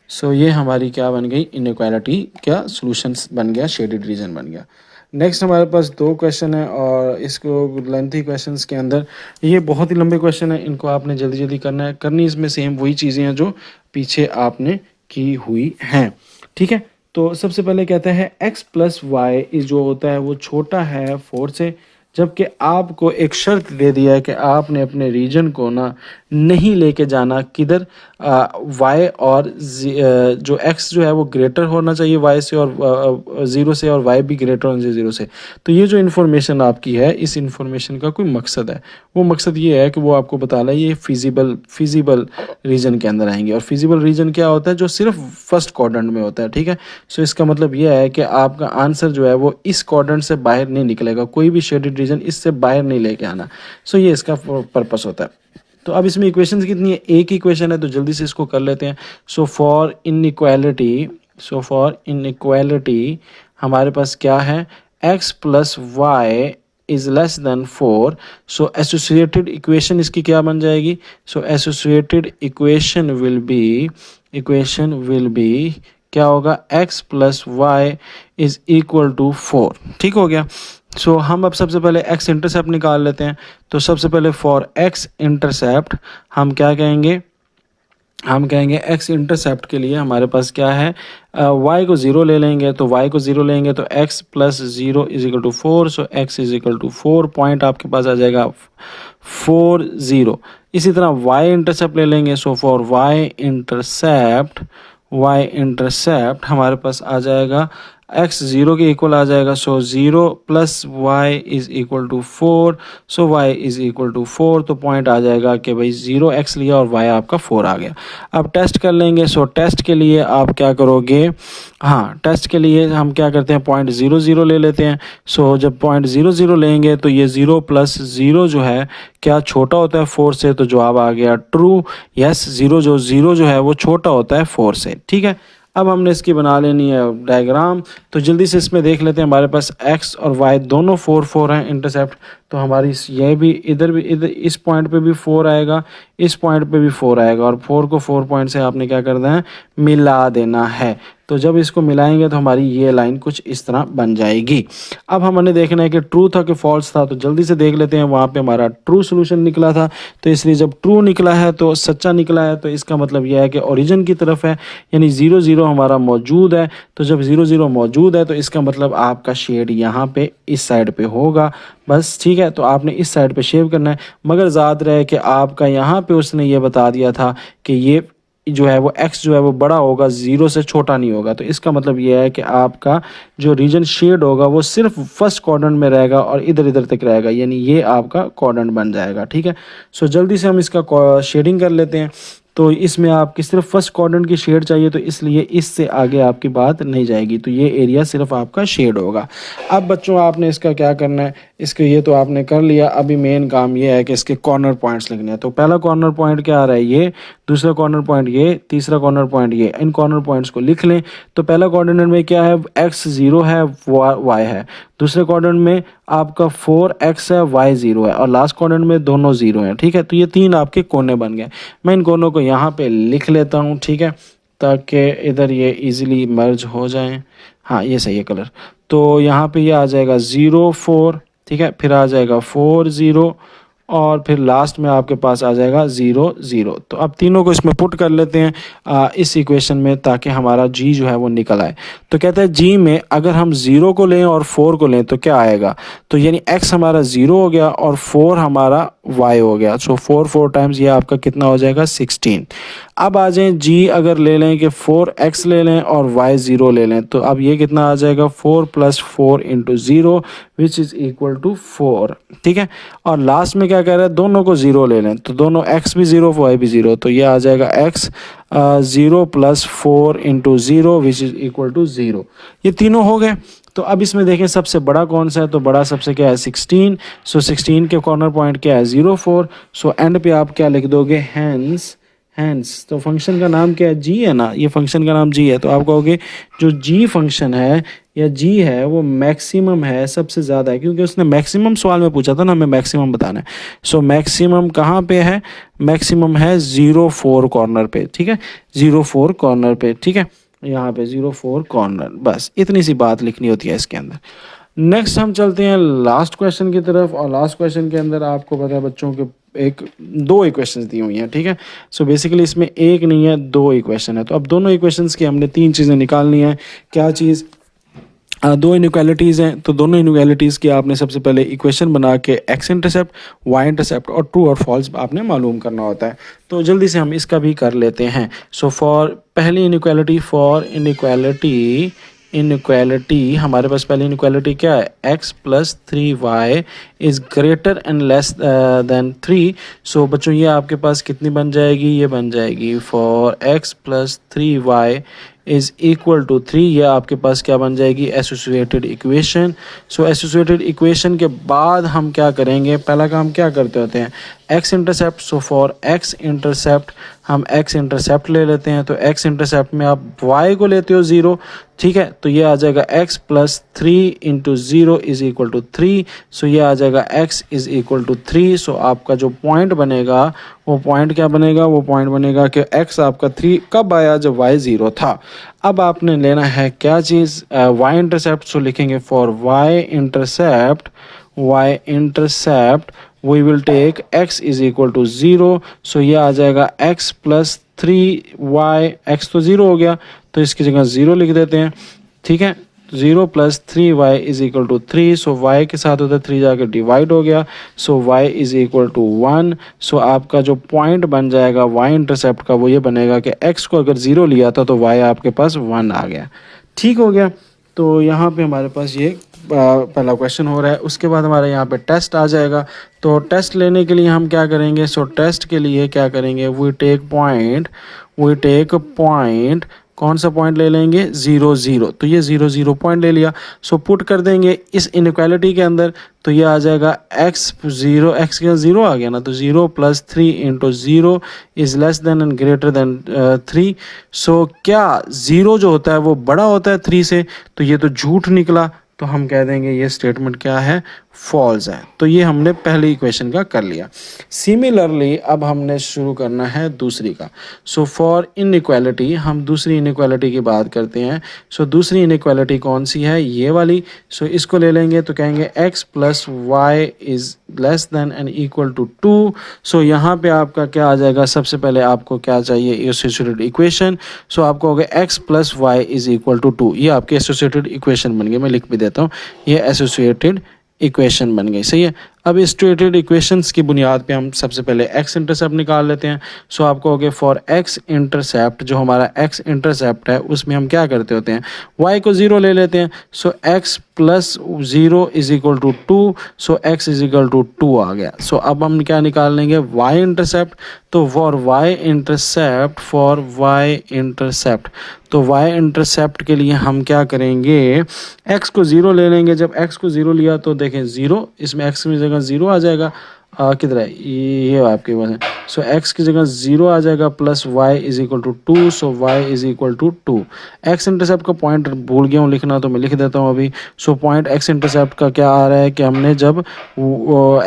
सो ये हमारी क्या बन गई, इनइक्वालिटी का सॉल्यूशंस बन गया, शेडेड रीजन बन गया। नेक्स्ट हमारे पास दो क्वेश्चन है और इसको लेंथी क्वेश्चंस के अंदर, ये बहुत ही लंबे क्वेश्चन है, इनको आपने जल्दी जल्दी करना है, करनी इसमें सेम वही चीज़ें हैं जो पीछे आपने की हुई हैं, ठीक है। तो सबसे पहले कहते हैं x प्लस वाई इस जो होता है वो छोटा है 4 से, जबकि आपको एक शर्त दे दिया है कि आपने अपने रीजन को ना नहीं लेके जाना किधर, वाई और जो एक्स जो है वो ग्रेटर होना चाहिए वाई से और 0 से, और वाई भी ग्रेटर होना चाहिए 0 से। तो ये जो इन्फॉर्मेशन आपकी है, इस इन्फॉर्मेशन का कोई मकसद है, वो मकसद ये है कि वो आपको बता रहा है ये फिजिबल रीजन के अंदर आएंगे। और फिजिबल रीजन क्या होता है, जो सिर्फ फर्स्ट क्वाड्रेंट में होता है, ठीक है। सो इसका मतलब यह है कि आपका आंसर जो है वो इस क्वाड्रेंट से बाहर नहीं निकलेगा, कोई भी शेडेड रीजन इससे बाहर नहीं लेके आना। सो ये इसका पर्पस होता है। तो अब इसमें इक्वेशंस कितनी है, एक ही इक्वेशन है, तो जल्दी से इसको कर लेते हैं। सो फॉर इनइक्वालिटी हमारे पास क्या है, x plus y is less than 4। So associated equation इसकी क्या बन जाएगी, so associated equation will be क्या होगा, x plus y is equal to 4, ठीक हो गया। सो हम अब सबसे पहले x इंटरसेप्ट निकाल लेते हैं। तो सबसे पहले फॉर x इंटरसेप्ट हम क्या कहेंगे, हम कहेंगे x इंटरसेप्ट के लिए हमारे पास क्या है, y को 0 ले लेंगे, तो y को 0 लेंगे तो x plus 0 is equal to 4। So x is equal to 4, point आपके पास आ जाएगा 4 0। इसी तरह y इंटरसेप्ट ले लेंगे। सो फॉर y इंटरसेप्ट हमारे पास आ जाएगा x 0 के इक्वल आ जाएगा। So 0 plus y is equal to 4। So y is equal to 4, तो पॉइंट आ जाएगा कि भाई 0 x लिया और y आपका 4 आ गया। अब टेस्ट कर लेंगे। सो टेस्ट के लिए आप क्या करोगे, हाँ टेस्ट के लिए हम क्या करते हैं, पॉइंट 0 0 ले लेते हैं। सो जब पॉइंट 0 0 लेंगे तो ये 0 प्लस 0 जो है क्या छोटा होता है 4 से, तो जवाब आ गया ट्रू। यस, 0 जो है वो छोटा होता है 4 से, ठीक है। अब हमने इसकी बना लेनी है डायग्राम। तो जल्दी से इसमें देख लेते हैं, हमारे पास x और y दोनों 4 4 हैं इंटरसेप्ट। तो हमारी ये भी इधर इस पॉइंट पे भी 4 आएगा, इस पॉइंट पे भी 4 आएगा, और 4 को 4 पॉइंट से आपने क्या करना है, मिला देना है। तो जब इसको मिलाएंगे तो हमारी ये लाइन कुछ इस तरह बन जाएगी। अब हमने देखना है कि ट्रू था कि फॉल्स था। तो जल्दी से देख लेते हैं, वहाँ पे हमारा ट्रू सोल्यूशन निकला था, तो इसलिए जब ट्रू निकला है तो सच्चा निकला है, तो इसका मतलब यह है कि ओरिजिन की तरफ है, यानी 0 0 हमारा मौजूद है। तो जब 0 0 मौजूद है तो इसका मतलब आपका शेड यहाँ पे इस साइड पे होगा, बस, ठीक है। तो आपने इस साइड पे शेव करना है, मगर याद रहे कि आपका यहाँ पे उसने ये बता दिया था कि ये जो है वो x जो है वो बड़ा होगा, 0 से छोटा नहीं होगा। तो इसका मतलब ये है कि आपका जो रीजन शेड होगा वो सिर्फ फर्स्ट क्वाड्रेंट में रहेगा और इधर इधर तक रहेगा, यानी ये आपका क्वाड्रेंट बन जाएगा, ठीक है। सो जल्दी से हम इसका शेडिंग कर लेते हैं। तो इसमें आपकी सिर्फ फर्स्ट क्वाड्रेंट की शेड चाहिए, तो इसलिए इससे आगे आपकी बात नहीं जाएगी, तो ये एरिया सिर्फ आपका शेड होगा। अब बच्चों आपने इसका क्या करना है, इसके ये तो आपने कर लिया, अभी मेन काम ये है कि इसके कॉर्नर पॉइंट्स लिखने हैं। तो पहला कॉर्नर पॉइंट क्या आ रहा है, ये, दूसरा कॉर्नर पॉइंट ये, तीसरा कॉर्नर पॉइंट ये, इन कॉर्नर पॉइंट्स को लिख लें। तो पहला कोऑर्डिनेट में क्या है, x 0 है, y है। दूसरे कोऑर्डिनेट में आपका 4x है, y 0 है, और लास्ट कोऑर्डिनेट में दोनों 0 हैं, ठीक है। तो ये तीन आपके कोने बन गए। मैं इन कोनों को यहाँ पे लिख लेता हूँ, ठीक है, ताकि इधर ये इजीली मर्ज हो जाएं। हाँ, ये सही है कलर। तो यहाँ पे ये आ जाएगा 0 4, ठीक है, फिर आ जाएगा 4 0, और फिर लास्ट में आपके पास आ जाएगा 0 0। तो अब तीनों को इसमें पुट कर लेते हैं इस इक्वेशन में, ताकि हमारा जी जो है वो निकल आए। तो कहते हैं जी में अगर हम 0 को लें और 4 को लें तो क्या आएगा, तो यानी x हमारा 0 हो गया और 4 हमारा y हो गया। सो 4 4 टाइम्स ये आपका कितना हो जाएगा, 16। अब आ जाएं जी, अगर ले लें कि 4x ले लें और y 0 ले लें, तो अब ये कितना आ जाएगा, 4 + 4 × 0 विच इज़ इक्वल टू 4, ठीक है। और लास्ट में क्या कह रहा है, दोनों को 0 ले लें, तो दोनों x भी 0 y भी 0, तो ये आ जाएगा x 0 + 4 × 0 which is equal to 0। ये तीनों हो गए। तो अब इसमें देखें सबसे बड़ा कौन सा है, तो बड़ा सबसे क्या है, 16। सो 16 के कॉर्नर पॉइंट क्या है, 0 4। सो एंड पे आप क्या लिख दोगे, हैंस। तो फंक्शन का नाम क्या है, जी है ना, ये फंक्शन का नाम जी है। तो आप कहोगे जो जी फंक्शन है या जी है वो मैक्सिमम है, सबसे ज़्यादा है, क्योंकि उसने मैक्सिमम सवाल में पूछा था ना, हमें मैक्सिमम बताना है। सो मैक्सिमम कहाँ पे है, मैक्सिमम है 0 4 कॉर्नर पे, ठीक है, 0 4 कॉर्नर पे, ठीक है, यहाँ पे 0 4 कॉर्नर। बस इतनी सी बात लिखनी होती है इसके अंदर। नेक्स्ट हम चलते हैं लास्ट क्वेश्चन की तरफ, और लास्ट क्वेश्चन के अंदर आपको पता है बच्चों के दो इक्वेशंस दी हुई हैं, ठीक है। सो बेसिकली इसमें एक नहीं है, दो इक्वेशन है। तो अब दोनों इक्वेशंस की हमने तीन चीज़ें निकालनी है। क्या चीज़, दो इनइक्वालिटीज़ हैं, तो दोनों इनइक्वालिटीज़ की आपने सबसे पहले इक्वेशन बना के एक्स इंटरसेप्ट, वाई इंटरसेप्ट और ट्रू और फॉल्स आपने मालूम करना होता है। तो जल्दी से हम इसका भी कर लेते हैं। सो फॉर पहली इनइक्वालिटी, फॉर इनइक्वालिटी हमारे पास पहली इनइक्वालिटी क्या है, x + 3y is greater and less than 3। सो बच्चों ये आपके पास कितनी बन जाएगी, ये बन जाएगी for x + 3y is equal to 3। ये आपके पास क्या बन जाएगी, associated equation. So associated equation के बाद हम क्या करेंगे, पहला काम क्या करते होते हैं, x intercept. So for x intercept हम एक्स इंटरसेप्ट ले लेते हैं। तो एक्स इंटरसेप्ट में आप y को लेते हो 0, ठीक है, तो ये आ जाएगा x + 3 × 0 is equal to 3। So ये आ जाएगा x इज़ इक्वल टू 3। सो आपका जो पॉइंट बनेगा वो पॉइंट क्या बनेगा, वो पॉइंट बनेगा कि x आपका 3 कब आया, जब y 0 था। अब आपने लेना है क्या चीज़, y इंटरसेप्ट। सो लिखेंगे for y intercept we will take x is equal to 0। So ये आ जाएगा x + 3y, x तो 0 हो गया तो इसकी जगह 0 लिख देते हैं, ठीक है। 0 + 3y is equal to 3। So y के साथ उधर 3 जाकर डिवाइड हो गया। So y is equal to 1। So आपका जो पॉइंट बन जाएगा y इंटरसेप्ट का वो ये बनेगा कि x को अगर 0 लिया था तो y आपके पास 1 आ गया, ठीक हो गया। तो यहाँ पे हमारे पास ये पहला क्वेश्चन हो रहा है। उसके बाद हमारे यहाँ पे टेस्ट आ जाएगा। तो टेस्ट लेने के लिए हम क्या करेंगे, सो टेस्ट के लिए क्या करेंगे, वी टेक पॉइंट, कौन सा पॉइंट ले लेंगे, 0 0। तो ये 0 0 पॉइंट ले लिया। सो पुट कर देंगे इस इनइक्वालिटी के अंदर। तो ये आ जाएगा x 0, x के 0 आ गया ना, तो 0 + 3 × 0 is less than and greater than 3। सो क्या 0 जो होता है वो बड़ा होता है 3 से, तो ये तो झूठ निकला। तो हम कह देंगे ये स्टेटमेंट क्या है, फॉल्स है। तो ये हमने पहली इक्वेशन का कर लिया। सिमिलरली अब हमने शुरू करना है दूसरी का। सो फॉर इनइक्वालिटी हम दूसरी इनइक्वालिटी की बात करते हैं। सो दूसरी इनइक्वालिटी कौन सी है, ये वाली। सो इसको ले लेंगे तो कहेंगे x + y is less than and equal to 2। So यहाँ पे आपका क्या आ जाएगा, सबसे पहले आपको क्या चाहिए, एसोसिएटेड इक्वेशन। सो आपको हो गया x + y is equal to 2। ये आपके एसोसिएटेड इक्वेशन बन गई, मैं लिख भी देता हूँ, ये एसोसिएटेड इक्वेशन बन गई, सही है। अब स्ट्रेटेड इक्वेशंस की बुनियाद पे हम सबसे पहले एक्स इंटरसेप्ट निकाल लेते हैं। सो आपको हो गया फॉर एक्स इंटरसेप्ट, जो हमारा एक्स इंटरसेप्ट है उसमें हम क्या करते होते हैं, वाई को 0 ले लेते हैं। So x plus 0 is equal to 2, so x is equal to 2 आ गया। सो अब हम क्या निकाल लेंगे, वाई इंटरसेप्ट। तो फॉर वाई इंटरसेप्ट, तो वाई इंटरसेप्ट के लिए हम क्या करेंगे, x को 0 ले लेंगे। जब x को 0 लिया तो देखें 0, इसमें x की जगह 0 आ जाएगा, किधर है ये आपके पास है। सो x की जगह 0 आ जाएगा plus y is equal to 2, so y is equal to 2। x intercept का पॉइंट भूल गया हूँ लिखना, तो मैं लिख देता हूँ अभी। सो पॉइंट x इंटरसेप्ट का क्या आ रहा है कि हमने जब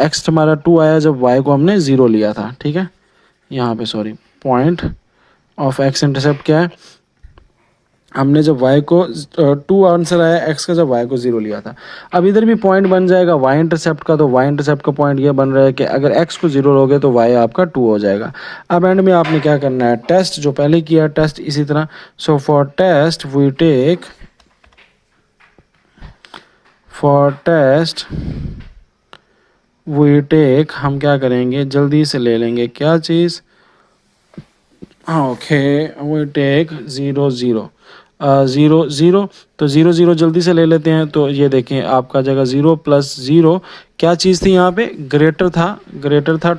x हमारा 2 आया जब y को हमने 0 लिया था, ठीक है। यहाँ पे sorry, point of x intercept क्या है, हमने जब y को 2 आंसर आया x का, जब y को 0 लिया था। अब इधर भी पॉइंट बन जाएगा y इंटरसेप्ट का। तो y इंटरसेप्ट का पॉइंट ये बन रहा है कि अगर x को 0 लोगे तो y आपका 2 हो जाएगा। अब एंड में आपने क्या करना है, टेस्ट जो पहले किया टेस्ट इसी तरह। So for test we take हम क्या करेंगे, जल्दी से ले लेंगे क्या चीज़, ओके वी टेक 0 0 0 0। तो 0 0 जल्दी से ले लेते हैं। तो ये देखें आपका जगह 0 प्लस 0 क्या चीज़ थी यहाँ पे, ग्रेटर था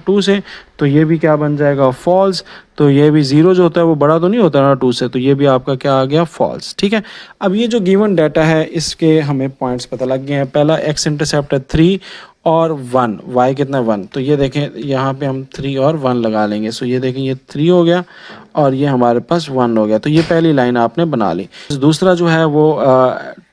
2 से। तो ये भी क्या बन जाएगा, फॉल्स। तो ये भी 0 जो होता है वो बड़ा तो नहीं होता ना 2 से, तो ये भी आपका क्या आ गया, फॉल्स। ठीक है। अब ये जो गिवन डाटा है इसके हमें पॉइंट्स पता लग गए हैं। पहला एक्स इंटरसेप्ट है 3 और 1, वाई कितना 1। तो ये देखें यहाँ पे हम 3 और 1 लगा लेंगे। सो ये देखें ये 3 हो गया और ये हमारे पास 1 हो गया। तो ये पहली लाइन आपने बना ली। दूसरा जो है वो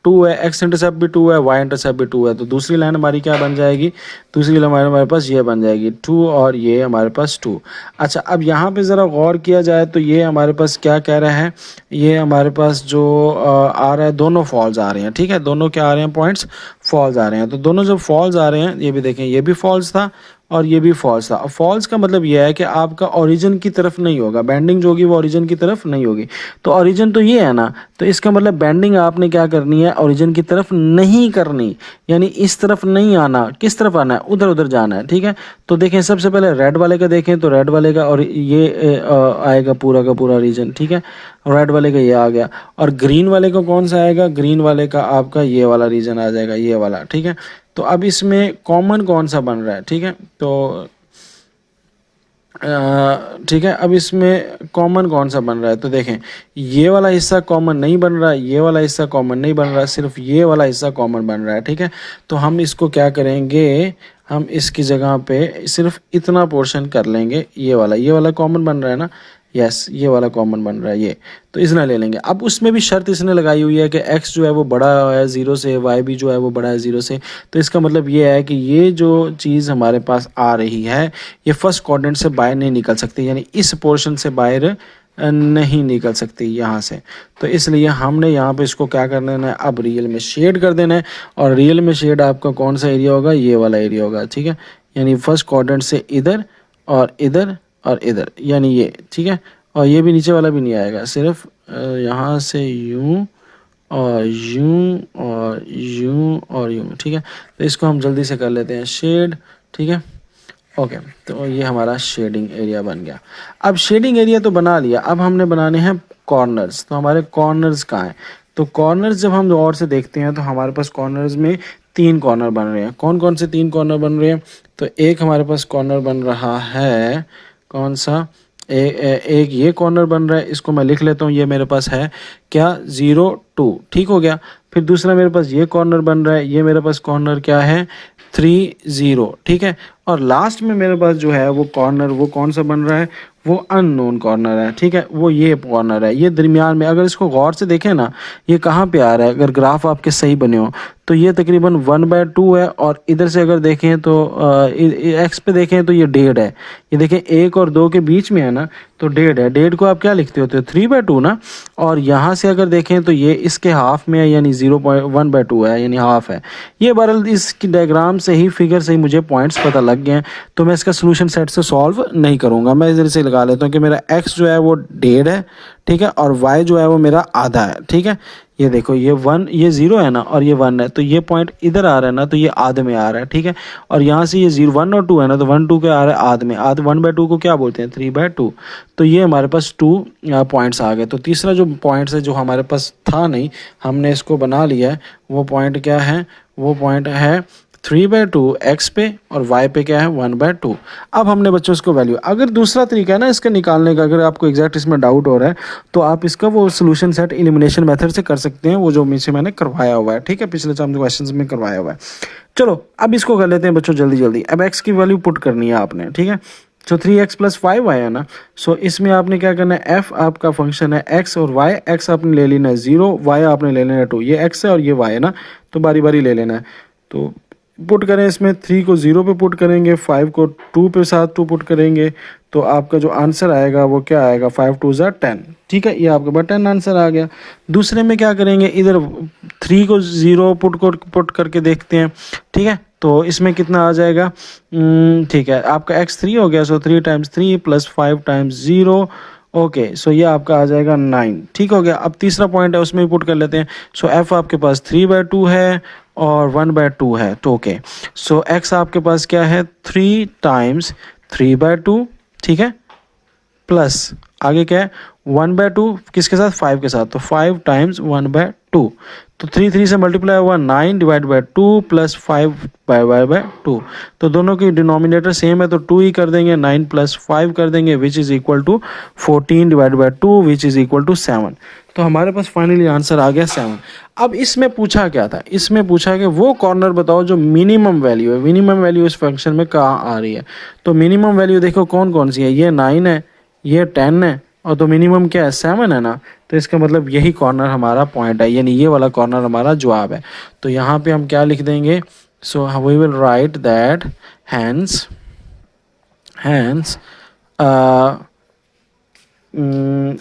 2 है, एक्स इंटरसेप्ट भी 2 है, वाई इंटरसेप्ट भी 2 है। तो दूसरी लाइन हमारी क्या बन जाएगी, दूसरी लाइन हमारे पास ये बन जाएगी 2 और ये हमारे पास 2। अच्छा, अब यहाँ पे ज़रा गौर किया जाए तो ये हमारे पास क्या कह रहा है, ये हमारे पास जो आ रहा है दोनों फॉल्स आ रहे हैं। ठीक है, दोनों क्या आ रहे हैं, पॉइंट्स फॉल्स आ रहे हैं। तो दोनों जब फॉल्स आ रहे हैं, ये भी देखें ये भी फॉल्स था और ये भी फॉल्स था। फॉल्स का मतलब यह है कि आपका ओरिजिन की तरफ नहीं होगा, बेंडिंग जो होगी वो ओरिजिन की तरफ नहीं होगी। तो ओरिजिन तो ये है ना, तो इसका मतलब बेंडिंग आपने क्या करनी है, ओरिजिन की तरफ नहीं करनी, यानी इस तरफ नहीं आना। किस तरफ आना है, उधर उधर जाना है। ठीक है, तो देखें सबसे पहले रेड वाले का देखें, तो रेड वाले का और ये आएगा पूरा का पूरा रीजन। ठीक है, रेड वाले का ये आ गया। और ग्रीन वाले का कौन सा आएगा, ग्रीन वाले का आपका ये वाला रीजन आ जाएगा, ये वाला। ठीक है, तो अब इसमें कॉमन कौन सा बन रहा है, ठीक है, तो ठीक है, अब इसमें कॉमन कौन सा बन रहा है, तो देखें ये वाला हिस्सा कॉमन नहीं बन रहा है, ये वाला हिस्सा कॉमन नहीं बन रहा है, सिर्फ ये वाला हिस्सा कॉमन बन रहा है। ठीक है, तो हम इसको क्या करेंगे, हम इसकी जगह पे सिर्फ इतना पोर्शन कर लेंगे, ये वाला कॉमन बन रहा है ना, यस ये वाला कॉमन बन रहा है ये, तो इसने ले लेंगे। अब उसमें भी शर्त इसने लगाई हुई है कि x जो है वो बड़ा है 0 से, y भी जो है वो बड़ा है 0 से। तो इसका मतलब ये है कि ये जो चीज़ हमारे पास आ रही है ये फर्स्ट क्वाड्रेंट से बाहर नहीं निकल सकती, यानी इस पोर्शन से बाहर नहीं निकल सकती यहाँ से। तो इसलिए हमने यहाँ पे इसको क्या कर देना है, अब रियल में शेड कर देना है। और रियल में शेड आपका कौन सा एरिया होगा, ये वाला एरिया होगा। ठीक है, यानी फर्स्ट क्वाड्रेंट से इधर और इधर और इधर, यानी ये। ठीक है, और ये भी नीचे वाला भी नहीं आएगा, सिर्फ यहाँ से यूं और यूं और यूं और यूं। ठीक है, तो इसको हम जल्दी से कर लेते हैं शेड। ठीक है, ओके, तो ये हमारा शेडिंग एरिया बन गया। अब शेडिंग एरिया तो बना लिया, अब हमने बनाने हैं कॉर्नर्स। तो हमारे कॉर्नर्स कहाँ हैं, तो कॉर्नर्स जब हम और से देखते हैं तो हमारे पास कॉर्नर्स में 3 कॉर्नर बन रहे हैं। कौन कौन से 3 कॉर्नर बन रहे हैं, तो एक हमारे पास कॉर्नर बन रहा है, कौन सा, एक ये कॉर्नर बन रहा है, इसको मैं लिख लेता हूँ, ये मेरे पास है क्या 0 2। ठीक हो गया। फिर दूसरा मेरे पास ये कॉर्नर बन रहा है, ये मेरे पास कॉर्नर क्या है 3 0। ठीक है, और लास्ट में मेरे पास जो है वो कॉर्नर वो कौन सा बन रहा है, वो अननोन कॉर्नर है। ठीक है, वो ये कॉर्नर है, ये दरमियान में। अगर इसको गौर से देखें ना, ये कहाँ पे आ रहा है, अगर ग्राफ आपके सही बने हो तो ये तकरीबन 1/2 है। और इधर से अगर देखें तो एक्स पे देखें तो ये 1.5 है। ये देखें 1 और 2 के बीच में है ना, तो 1.5 है। 1.5 को आप क्या लिखते होते हो, 3/2 ना। और यहाँ से अगर देखें तो ये इसके हाफ में है, यानी 0.1/2 है, यानी हाफ है। ये बहरहाल इस डायग्राम से ही, फिगर से ही मुझे पॉइंट्स पता लग लग गए हैं, तो मैं इसका सोल्यूशन सेट से सॉल्व नहीं करूँगा। मैं इधर से लगा लेता हूँ कि मेरा x जो है वो 1.5 है, ठीक है, और y जो है वो मेरा आधा है, ठीक है। ये देखो ये 1, ये 0 है ना, और ये 1 है, तो ये पॉइंट इधर आ रहा है ना, तो ये आधे में आ रहा है, ठीक है। और यहाँ से ये 0, 1 और 2 है ना, तो 1 2 के आ रहा है आधे में, आधे 1/2 को क्या बोलते हैं, 3/2। तो ये हमारे पास 2 पॉइंट्स आ गए। तो तीसरा जो पॉइंट्स है जो हमारे पास था नहीं, हमने इसको बना लिया है। वो पॉइंट क्या है, वो पॉइंट है 3/2 x पे, और y पे क्या है 1/2। अब हमने बच्चों इसको वैल्यू, अगर दूसरा तरीका है ना इसका निकालने का, अगर आपको एग्जैक्ट इसमें डाउट हो रहा है, तो आप इसका वो सोल्यूशन सेट एलिमिनेशन मेथड से कर सकते हैं, वो जो मुझसे मैंने करवाया हुआ है, ठीक है, पिछले 4 क्वेश्चंस में करवाया हुआ है। चलो अब इसको कर लेते हैं बच्चों जल्दी जल्दी। अब x की वैल्यू पुट करनी है आपने, ठीक है। सो 3x + 5 आया ना, सो इसमें आपने क्या करना है, f आपका फंक्शन है x और y, x आपने ले लेना है 0, y आपने ले लेना है 2, ये x है और ये y है ना, तो बारी बारी ले लेना है। तो पुट करें, इसमें 3 को 0 पे पुट करेंगे, 5 को 2 पे साथ 2 पुट करेंगे, तो आपका जो आंसर आएगा वो क्या आएगा, 5 2 ज़ा 10, ठीक है, ये आपके पास 10 आंसर आ गया। दूसरे में क्या करेंगे, इधर 3 को 0 पुट करके देखते हैं, ठीक है। तो इसमें कितना आ जाएगा, ठीक है, आपका x 3 हो गया, सो 3 × 3 + 5 × 0, ओके, सो ये आपका आ जाएगा 9, ठीक हो गया। अब तीसरा पॉइंट है उसमें भी पुट कर लेते हैं। सो f आपके पास 3/2 है और 1/2 है, तो ओके, सो x आपके पास क्या है, 3 × 3/2, ठीक है, प्लस आगे क्या है 1/2, किसके साथ, 5 के साथ, तो 5 × 1/2, तो 3 3 से मल्टीप्लाई हुआ 9 / 2 + 5/2, तो दोनों की डिनोमिनेटर सेम है, तो 2 ही कर देंगे, 9 + 5 कर देंगे, which is equal to 14 / 2, which is equal to 7। तो हमारे पास फाइनली आंसर आ गया 7। अब इसमें पूछा क्या था, इसमें पूछा कि वो कॉर्नर बताओ जो मिनिमम वैल्यू है, मिनिमम वैल्यू इस फंक्शन में कहाँ आ रही है। तो मिनिमम वैल्यू देखो कौन कौन सी है, ये 9 है, ये 10 है, और तो मिनिमम क्या है 7 है ना, तो इसका मतलब यही कॉर्नर हमारा पॉइंट है, यानी ये वाला कॉर्नर हमारा जवाब है। तो यहाँ पे हम क्या लिख देंगे, so we will write that hence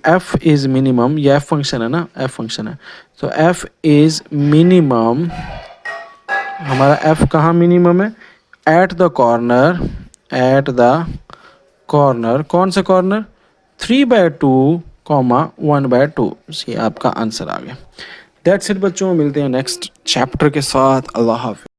F is minimum, ये एफ फंक्शन है ना, एफ फंक्शन है, तो एफ इज़ मिनिमम, हमारा एफ कहाँ मिनिमम है, at the corner, at the corner, कौन सा कॉर्नर, 3/2, 1/2, ये आपका आंसर आ गया। दैट्स इट बच्चों, मिलते हैं नेक्स्ट चैप्टर के साथ, अल्लाह हाफ़िज़।